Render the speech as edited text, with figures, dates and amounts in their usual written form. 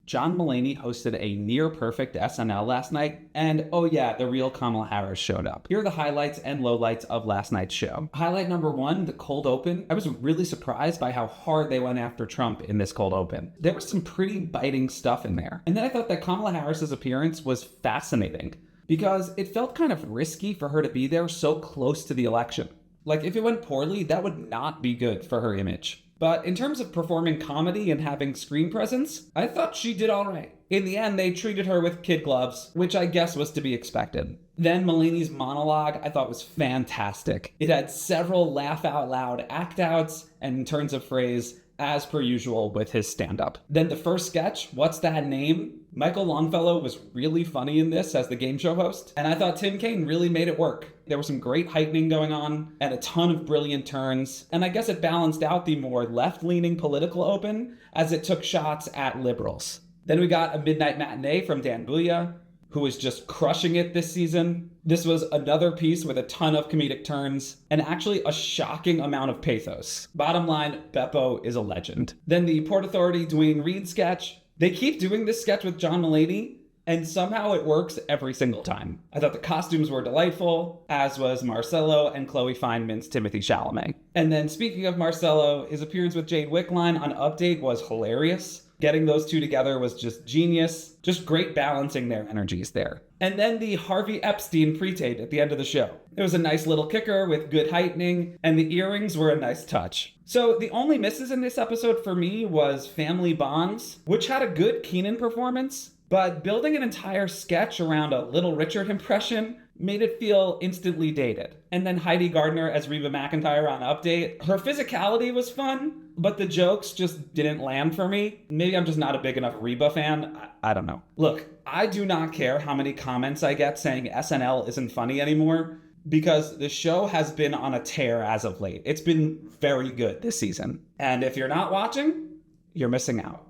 John Mulaney hosted a near-perfect SNL last night, and oh yeah, the real Kamala Harris showed up. Here are the highlights and lowlights of last night's show. Highlight number one, the cold open. I was really surprised by how hard they went after Trump in this cold open. There was some pretty biting stuff in there. And then I thought that Kamala Harris's appearance was fascinating, because it felt kind of risky for her to be there so close to the election. Like, if it went poorly, that would not be good for her image. But in terms of performing comedy and having screen presence, I thought she did all right. In the end, they treated her with kid gloves, which I guess was to be expected. Then Mulaney's monologue I thought was fantastic. It had several laugh out loud act outs and turns of phrase, as per usual with his stand-up. Then the first sketch, What's That Name? Michael Longfellow was really funny in this as the game show host, and I thought Tim Kaine really made it work. There was some great heightening going on, and a ton of brilliant turns, and I guess it balanced out the more left-leaning political open as it took shots at liberals. Then we got a midnight matinee from Dan Booya, who is just crushing it this season. This was another piece with a ton of comedic turns, and actually a shocking amount of pathos. Bottom line, Beppo is a legend. Then the Port Authority Dwayne Reed sketch. They keep doing this sketch with John Mulaney, and somehow it works every single time. I thought the costumes were delightful, as was Marcello and Chloe Fineman's Timothy Chalamet. And then speaking of Marcello, his appearance with Jade Wickline on Update was hilarious. Getting those two together was just genius. Just great balancing their energies there. And then the Harvey Epstein pre-tape at the end of the show. It was a nice little kicker with good heightening, and the earrings were a nice touch. So the only misses in this episode for me was Family Bonds, which had a good Keenan performance, but building an entire sketch around a Little Richard impression made it feel instantly dated. And then Heidi Gardner as Reba McEntire on Update. Her physicality was fun, but the jokes just didn't land for me. Maybe I'm just not a big enough Reba fan. I don't know. Look, I do not care how many comments I get saying SNL isn't funny anymore, because the show has been on a tear as of late. It's been very good this season. And if you're not watching, you're missing out.